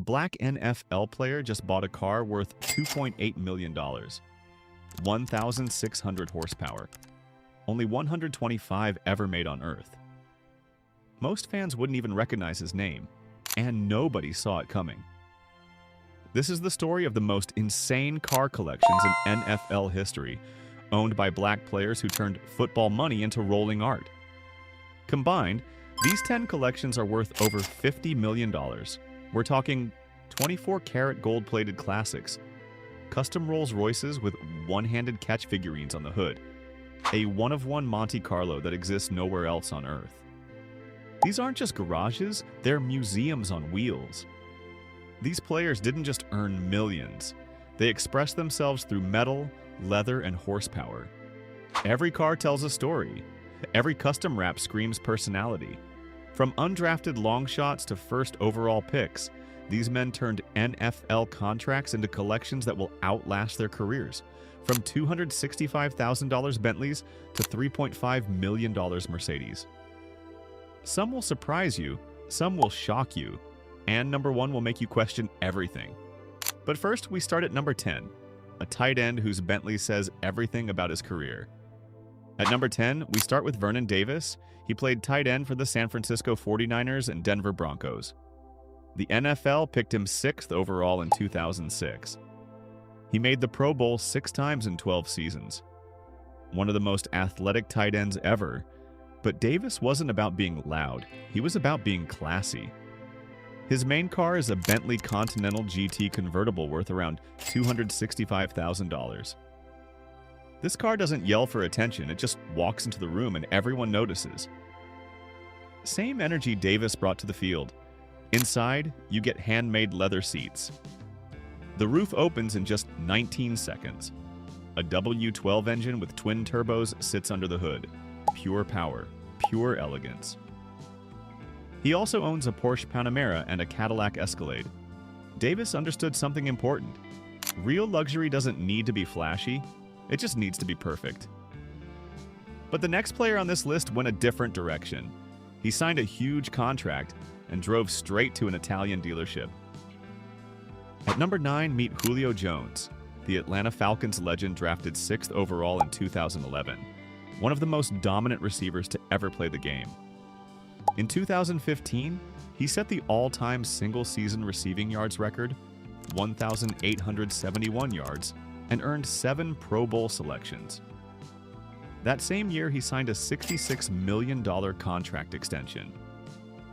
black NFL player just bought a car worth $2.8 million, 1,600 horsepower, only 125 ever made on Earth. Most fans wouldn't even recognize his name, and nobody saw it coming. This is the story of the most insane car collections in NFL history, owned by black players who turned football money into rolling art. Combined, these 10 collections are worth over $50 million. We're talking 24-karat gold-plated classics, custom Rolls Royces with one-handed catch figurines on the hood, a one-of-one Monte Carlo that exists nowhere else on Earth. These aren't just garages, they're museums on wheels. These players didn't just earn millions. They expressed themselves through metal, leather, and horsepower. Every car tells a story. Every custom wrap screams personality. From undrafted long shots to first overall picks, these men turned NFL contracts into collections that will outlast their careers. From $265,000 Bentleys to $3.5 million Mercedes. Some will surprise you, some will shock you, and number one will make you question everything. But first, we start at number 10, a tight end whose Bentley says everything about his career. At number 10, we start with Vernon Davis. He played tight end for the San Francisco 49ers and Denver Broncos. The NFL picked him 6th overall in 2006. He made the Pro Bowl 6 times in 12 seasons. One of the most athletic tight ends ever, but Davis wasn't about being loud, he was about being classy. His main car is a Bentley Continental GT convertible worth around $265,000. This car doesn't yell for attention, it just walks into the room and everyone notices. Same energy Davis brought to the field. Inside, you get handmade leather seats. The roof opens in just 19 seconds. A W12 engine with twin turbos sits under the hood. Pure power, pure elegance. He also owns a Porsche Panamera and a Cadillac Escalade. Davis understood something important. Real luxury doesn't need to be flashy, it just needs to be perfect. But the next player on this list went a different direction. He signed a huge contract and drove straight to an Italian dealership. At number 9, meet Julio Jones, the Atlanta Falcons legend drafted 6th overall in 2011, one of the most dominant receivers to ever play the game. In 2015, he set the all-time single-season receiving yards record, 1,871 yards, and earned 7 Pro Bowl selections. That same year, he signed a $66 million contract extension.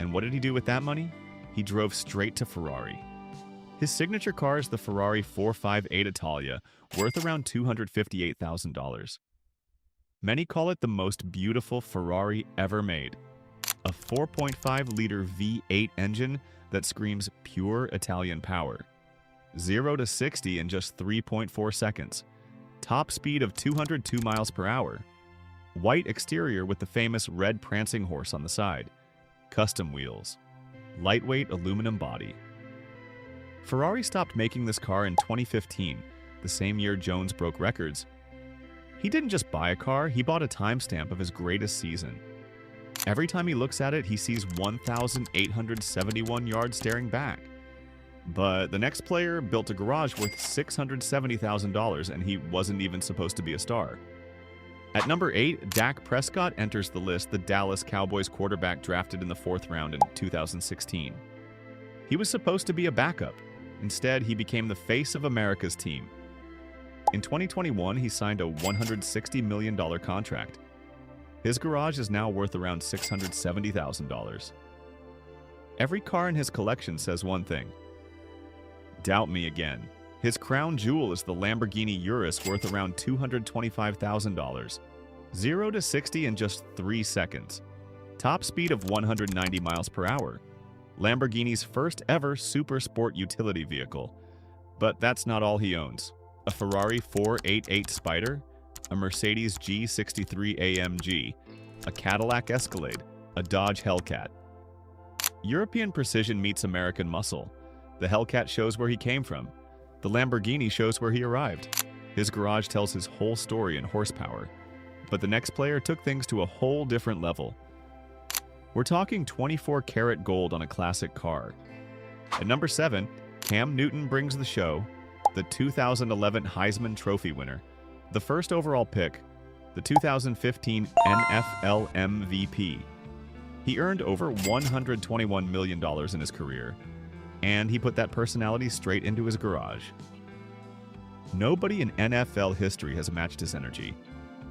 And what did he do with that money? He drove straight to Ferrari. His signature car is the Ferrari 458 Italia, worth around $258,000. Many call it the most beautiful Ferrari ever made. A 4.5-liter V8 engine that screams pure Italian power. 0 to 60 in just 3.4 seconds. Top speed of 202 miles per hour. White exterior with the famous red prancing horse on the side. Custom wheels. Lightweight aluminum body. Ferrari stopped making this car in 2015, the same year Jones broke records. He didn't just buy a car, he bought a timestamp of his greatest season. Every time he looks at it, he sees 1,871 yards staring back. But the next player built a garage worth $670,000 and he wasn't even supposed to be a star. At number 8, Dak Prescott enters the list, the Dallas Cowboys quarterback drafted in the 4th round in 2016. He was supposed to be a backup. Instead, he became the face of America's team. In 2021, he signed a $160 million contract. His garage is now worth around $670,000. Every car in his collection says one thing. Doubt me again. His crown jewel is the Lamborghini Urus worth around $225,000. 0 to 60 in just 3 seconds. Top speed of 190 miles per hour. Lamborghini's first ever super sport utility vehicle. But that's not all he owns. A Ferrari 488 Spider, a Mercedes G63 AMG, a Cadillac Escalade, a Dodge Hellcat. European precision meets American muscle. The Hellcat shows where he came from. The Lamborghini shows where he arrived. His garage tells his whole story in horsepower. But the next player took things to a whole different level. We're talking 24-karat gold on a classic car. At number 7, Cam Newton brings the show, the 2011 Heisman Trophy winner, the first overall pick, the 2015 NFL MVP. He earned over $121 million in his career, and he put that personality straight into his garage. Nobody in NFL history has matched his energy.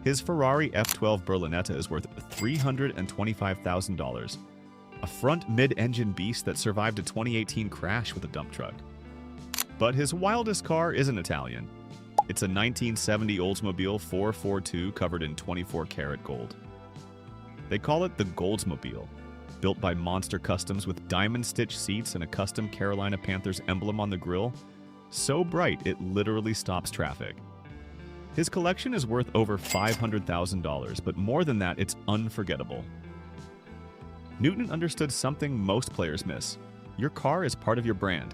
His Ferrari F12 Berlinetta is worth $325,000, a front mid-engine beast that survived a 2018 crash with a dump truck. But his wildest car isn't Italian. It's a 1970 Oldsmobile 442 covered in 24-karat gold. They call it the Goldsmobile, built by Monster Customs with diamond-stitched seats and a custom Carolina Panthers emblem on the grille, so bright it literally stops traffic. His collection is worth over $500,000, but more than that, it's unforgettable. Newton understood something most players miss. Your car is part of your brand.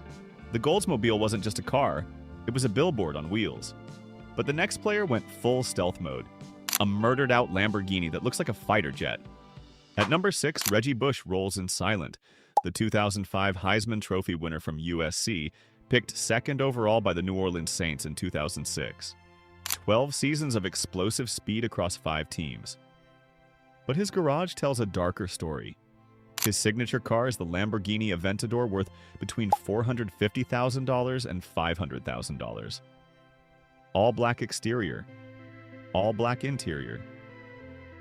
The Goldsmobile wasn't just a car, it was a billboard on wheels. But the next player went full stealth mode. A murdered-out Lamborghini that looks like a fighter jet. At number 6, Reggie Bush rolls in silent. The 2005 Heisman Trophy winner from USC, picked second overall by the New Orleans Saints in 2006. 12 seasons of explosive speed across 5 teams. But his garage tells a darker story. His signature car is the Lamborghini Aventador, worth between $450,000 and $500,000. All black exterior, all black interior.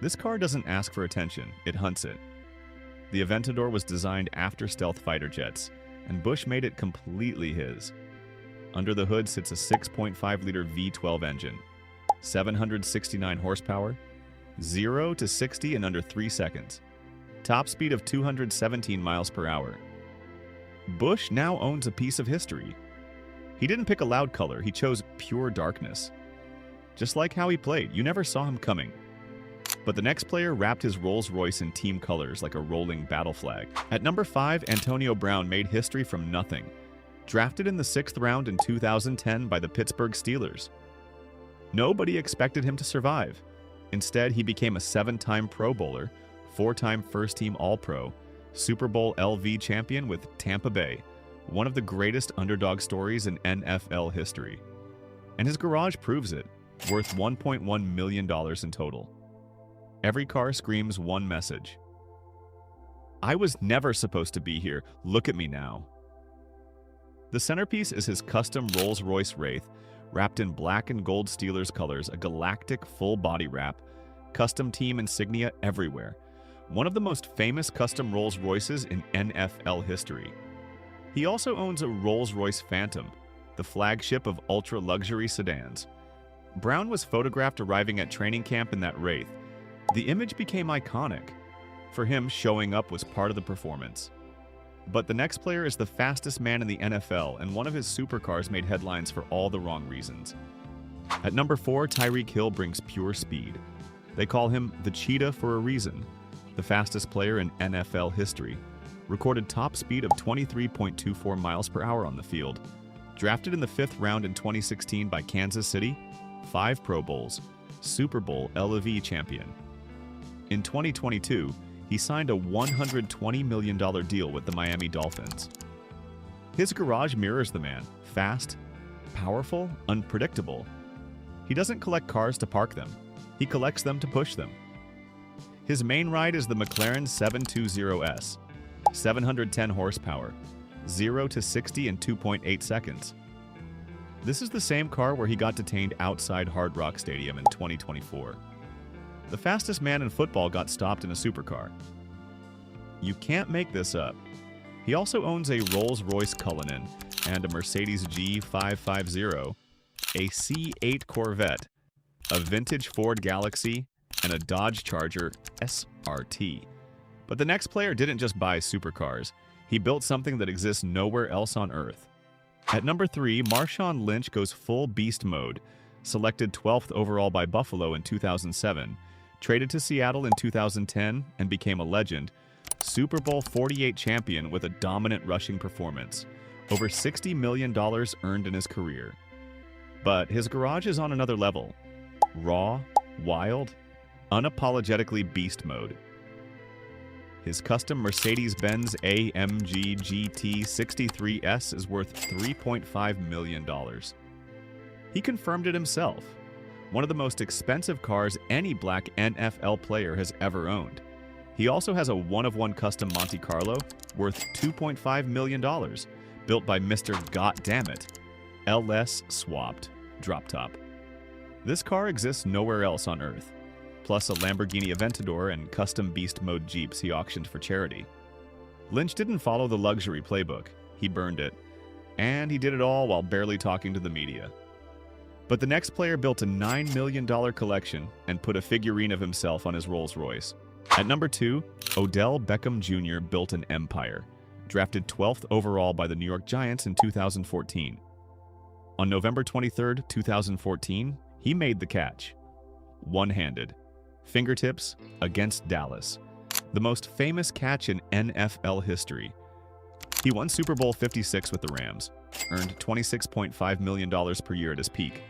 This car doesn't ask for attention, it hunts it. The Aventador was designed after stealth fighter jets, and Bush made it completely his. Under the hood sits a 6.5-liter V12 engine, 769 horsepower, 0 to 60 in under 3 seconds, top speed of 217 miles per hour. Bush now owns a piece of history. He didn't pick a loud color, he chose pure darkness. Just like how he played, you never saw him coming. But the next player wrapped his Rolls Royce in team colors like a rolling battle flag. At number 5, Antonio Brown made history from nothing. Drafted in the 6th round in 2010 by the Pittsburgh Steelers. Nobody expected him to survive. Instead, he became a 7-time Pro Bowler, 4-time first-team All-Pro, Super Bowl LV champion with Tampa Bay, one of the greatest underdog stories in NFL history. And his garage proves it, worth $1.1 million in total. Every car screams one message. I was never supposed to be here, look at me now. The centerpiece is his custom Rolls Royce Wraith, wrapped in black and gold Steelers colors, a galactic full-body wrap, custom team insignia everywhere. One of the most famous custom Rolls Royces in NFL history. He also owns a Rolls Royce Phantom, the flagship of ultra-luxury sedans. Brown was photographed arriving at training camp in that Wraith. The image became iconic. For him, showing up was part of the performance. But the next player is the fastest man in the NFL, and one of his supercars made headlines for all the wrong reasons. At number 4, Tyreek Hill brings pure speed. They call him the Cheetah for a reason. The fastest player in NFL history. Recorded top speed of 23.24 miles per hour on the field. Drafted in the 5th round in 2016 by Kansas City, 5 Pro Bowls, Super Bowl LV champion. In 2022, he signed a $120 million deal with the Miami Dolphins. His garage mirrors the man, fast, powerful, unpredictable. He doesn't collect cars to park them, he collects them to push them. His main ride is the McLaren 720S, 710 horsepower, 0 to 60 in 2.8 seconds. This is the same car where he got detained outside Hard Rock Stadium in 2024. The fastest man in football got stopped in a supercar. You can't make this up. He also owns a Rolls Royce Cullinan and a Mercedes G550, a C8 Corvette, a vintage Ford Galaxy, and a Dodge Charger SRT. But the next player didn't just buy supercars. He built something that exists nowhere else on Earth. At number 3, Marshawn Lynch goes full beast mode. Selected 12th overall by Buffalo in 2007, traded to Seattle in 2010 and became a legend, Super Bowl 48 champion with a dominant rushing performance, over $60 million earned in his career. But his garage is on another level. Raw, wild, unapologetically beast mode. His custom Mercedes-Benz AMG GT 63S is worth $3.5 million. He confirmed it himself. One of the most expensive cars any black NFL player has ever owned. He also has a one-of-one custom Monte Carlo worth $2.5 million, built by Mr. Goddammit, LS Swapped Drop Top. This car exists nowhere else on Earth, plus a Lamborghini Aventador and custom Beast Mode Jeeps he auctioned for charity. Lynch didn't follow the luxury playbook, he burned it, and he did it all while barely talking to the media. But the next player built a $9 million collection and put a figurine of himself on his Rolls Royce. At number 2, Odell Beckham Jr. built an empire, drafted 12th overall by the New York Giants in 2014. On November 23, 2014, he made the catch. One-handed. Fingertips against Dallas. The most famous catch in NFL history. He won Super Bowl 56 with the Rams, earned $26.5 million per year at his peak,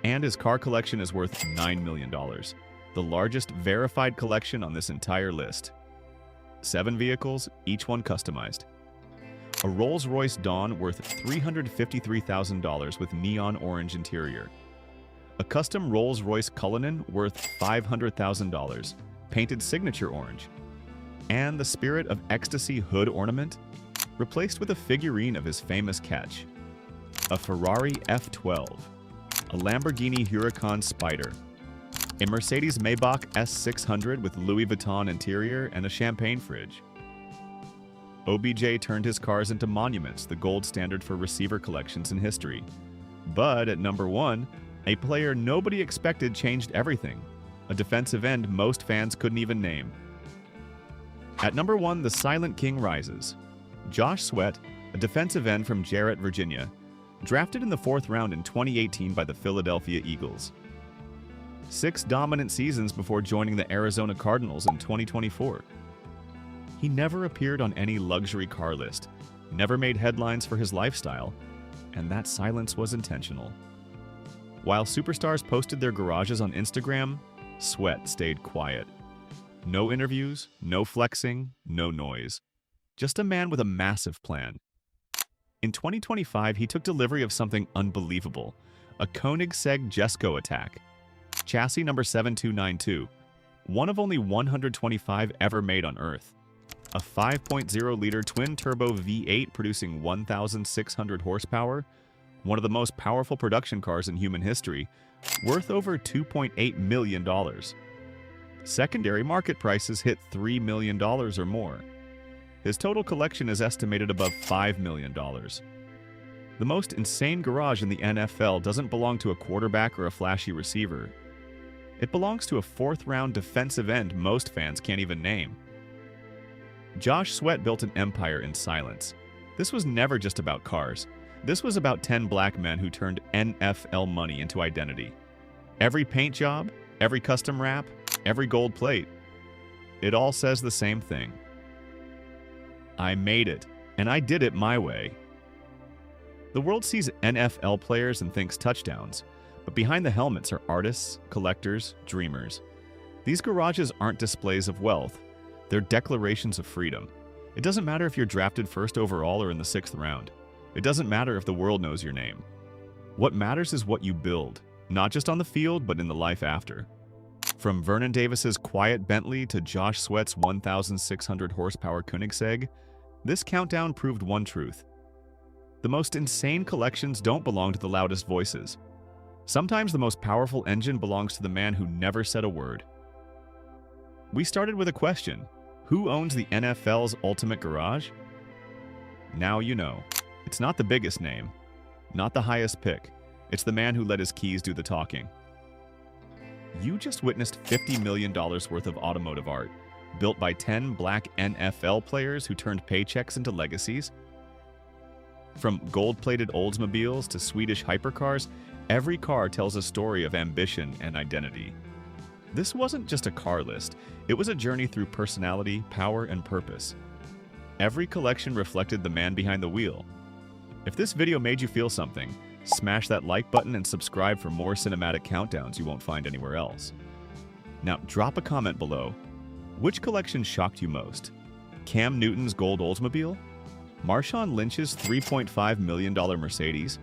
and his car collection is worth $9 million, the largest verified collection on this entire list. 7 vehicles, each one customized. A Rolls Royce Dawn worth $353,000 with neon orange interior. A custom Rolls Royce Cullinan worth $500,000, painted signature orange. And the Spirit of Ecstasy hood ornament, replaced with a figurine of his famous catch. A Ferrari F12, a Lamborghini Huracan Spider, a Mercedes Maybach S600 with Louis Vuitton interior and a champagne fridge. OBJ turned his cars into monuments, the gold standard for receiver collections in history. But at number 1, a player nobody expected changed everything, a defensive end most fans couldn't even name. At number 1, the Silent King rises. Josh Sweat, a defensive end from Jarrett, Virginia, drafted in the 4th round in 2018 by the Philadelphia Eagles. 6 dominant seasons before joining the Arizona Cardinals in 2024. He never appeared on any luxury car list, never made headlines for his lifestyle, and that silence was intentional. While superstars posted their garages on Instagram, Sweat stayed quiet. No interviews, no flexing, no noise. Just a man with a massive plan. In 2025, he took delivery of something unbelievable, a Koenigsegg Jesko Attack. Chassis number 7292, one of only 125 ever made on Earth. A 5.0-liter twin-turbo V8 producing 1,600 horsepower, one of the most powerful production cars in human history, worth over $2.8 million. Secondary market prices hit $3 million or more. His total collection is estimated above $5 million. The most insane garage in the NFL doesn't belong to a quarterback or a flashy receiver. It belongs to a 4th-round defensive end most fans can't even name. Josh Sweat built an empire in silence. This was never just about cars. This was about 10 black men who turned NFL money into identity. Every paint job, every custom wrap, every gold plate. It all says the same thing. I made it, and I did it my way. The world sees NFL players and thinks touchdowns, but behind the helmets are artists, collectors, dreamers. These garages aren't displays of wealth. They're declarations of freedom. It doesn't matter if you're drafted 1st overall or in the 6th round. It doesn't matter if the world knows your name. What matters is what you build, not just on the field, but in the life after. From Vernon Davis's quiet Bentley to Josh Sweat's 1,600 horsepower Koenigsegg, this countdown proved one truth. The most insane collections don't belong to the loudest voices. Sometimes the most powerful engine belongs to the man who never said a word. We started with a question: who owns the NFL's ultimate garage? Now you know. It's not the biggest name, not the highest pick. It's the man who let his keys do the talking. You just witnessed $50 million worth of automotive art, built by 10 black NFL players who turned paychecks into legacies. From gold-plated Oldsmobiles to Swedish hypercars, every car tells a story of ambition and identity. This wasn't just a car list, it was a journey through personality, power, and purpose. Every collection reflected the man behind the wheel. If this video made you feel something, smash that like button and subscribe for more cinematic countdowns you won't find anywhere else. Now, drop a comment below. Which collection shocked you most? Cam Newton's gold Oldsmobile, Marshawn Lynch's $3.5 million Mercedes,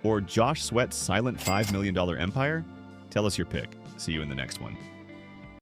or Josh Sweat's silent $5 million empire? Tell us your pick. See you in the next one.